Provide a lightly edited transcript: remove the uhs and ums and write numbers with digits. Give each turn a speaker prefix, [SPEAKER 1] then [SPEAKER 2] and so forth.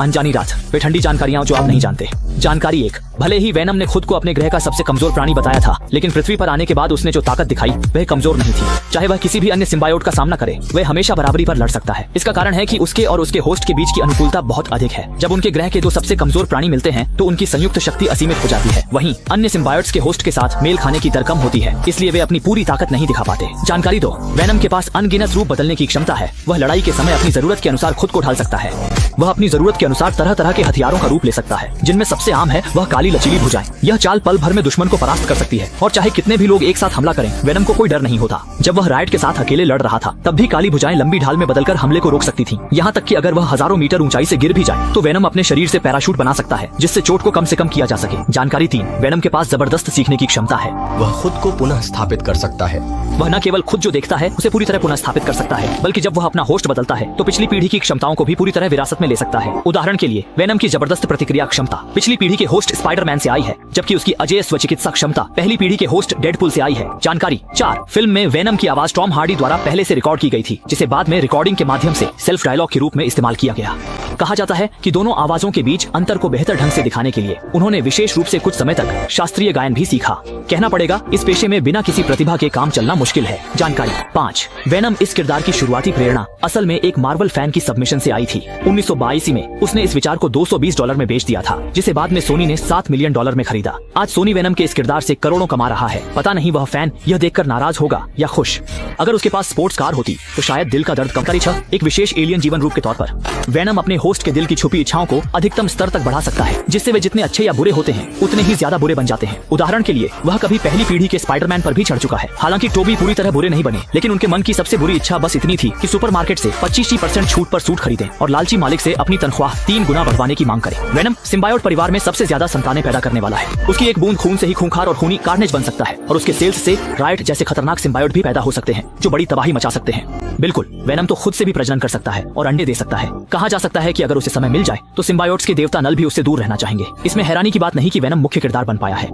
[SPEAKER 1] अनजानी रात, वे ठंडी जानकारियां जो आप नहीं जानते। जानकारी 1, भले ही वेनम ने खुद को अपने ग्रह का सबसे कमजोर प्राणी बताया था, लेकिन पृथ्वी पर आने के बाद उसने जो ताकत दिखाई वह कमजोर नहीं थी। चाहे वह किसी भी अन्य सिम्बायोट का सामना करे, वह हमेशा बराबरी पर लड़ सकता है। इसका कारण है कि उसके और उसके होस्ट के बीच की अनुकूलता बहुत अधिक है। जब उनके ग्रह के दो सबसे कमजोर प्राणी मिलते हैं तो उनकी संयुक्त शक्ति असीमित हो जाती है। वहीं अन्य सिम्बायोट्स के होस्ट के साथ मेल खाने की दर कम होती है, इसलिए वे अपनी पूरी ताकत नहीं दिखा पाते। जानकारी 2, वेनम के पास अनगिनत रूप बदलने की क्षमता है। वह लड़ाई के समय अपनी जरूरत के अनुसार खुद को ढाल सकता है। वह अपनी जरूरत के अनुसार तरह तरह के हथियारों का रूप ले सकता है, जिनमें सबसे आम है वह काली लचीली भुजाएं। यह चाल पल भर में दुश्मन को परास्त कर सकती है और चाहे कितने भी लोग एक साथ हमला करें, वेनम को कोई डर नहीं होता। जब वह राइट के साथ अकेले लड़ रहा था, तब भी काली भुजाएं लंबी ढाल में बदलकर हमले को रोक सकती थीं। यहाँ तक कि अगर वह हजारों मीटर ऊंचाई से गिर भी जाए तो वेनम अपने शरीर से पैराशूट बना सकता है, जिससे चोट को कम से कम किया जा सके। जानकारी 3, वेनम के पास जबरदस्त सीखने की क्षमता है।
[SPEAKER 2] वह खुद को पुनः स्थापित कर सकता है।
[SPEAKER 1] वह न केवल खुद जो देखता है उसे पूरी तरह पुनः स्थापित कर सकता है, बल्कि जब वह अपना होस्ट बदलता है तो पिछली पीढ़ी की क्षमताओं को भी पूरी तरह विरासत में ले सकता है। उदाहरण के लिए वेनम की जबरदस्त प्रतिक्रिया क्षमता पिछली पीढ़ी के होस्ट स्पाइडरमैन से आई है, जबकि उसकी अजेय स्वचिकित्सा क्षमता पहली पीढ़ी के होस्ट डेडपुल से आई है। जानकारी 4, फिल्म में वेनम की आवाज टॉम हार्डी द्वारा पहले से रिकॉर्ड की गई थी, जिसे बाद में रिकॉर्डिंग के माध्यम से सेल्फ डायलॉग के रूप में इस्तेमाल किया गया। कहा जाता है कि दोनों आवाजों के बीच अंतर को बेहतर ढंग से दिखाने के लिए उन्होंने विशेष रूप से कुछ समय तक शास्त्रीय गायन भी सीखा। कहना पड़ेगा, इस पेशे में बिना किसी प्रतिभा के काम चलना मुश्किल है। जानकारी 5, वेनम इस किरदार की शुरुआती प्रेरणा असल में एक मार्वल फैन की सबमिशन से आई थी। 1982 में उसने इस विचार को $220 में बेच दिया था, जिसे बाद में सोनी ने $7 मिलियन में खरीदा। आज सोनी वेनम के इस किरदार से करोड़ों कमा रहा है। पता नहीं वह फैन यह देखकर नाराज होगा या खुश। अगर उसके पास स्पोर्ट्स कार होती तो शायद दिल का दर्द कम करी। एक विशेष एलियन जीवन रूप के तौर पर वेनम अपने होस्ट के दिल की छुपी इच्छाओं को अधिकतम स्तर तक बढ़ा सकता है, जिससे वे जितने अच्छे या बुरे होते हैं उतने ही ज्यादा बुरे बन जाते हैं। उदाहरण के लिए वह कभी पहली पीढ़ी के स्पाइडरमैन पर भी चढ़ चुका है। हालांकि टोबी पूरी तरह बुरे नहीं बने, लेकिन उनके मन की सबसे बुरी इच्छा बस इतनी थी कि सुपरमार्केट से 25% छूट पर सूट खरीदें और लालची मालिक से अपनी तनख्वाह 3 गुना बढ़वाने की मांग करें। वेनम सिम्बायोट परिवार में सबसे ज्यादा संतानें पैदा करने वाला है। उसकी एक बूंद खून से ही खूंखार और खूनी कार्नेज बन सकता है, और उसके सेल्स से राइट जैसे खतरनाक सिम्बायोट भी पैदा हो सकते हैं, जो बड़ी तबाही मचा सकते हैं। बिल्कुल, वेनम तो खुद से भी प्रजनन कर सकता है और अंडे दे सकता है। कहा जा सकता है कि अगर उसे समय मिल जाए तो सिम्बायोट्स के देवता नल भी उससे दूर रहना चाहेंगे। इसमें हैरानी की बात नहीं कि वेनम मुख्य किरदार बन पाया है।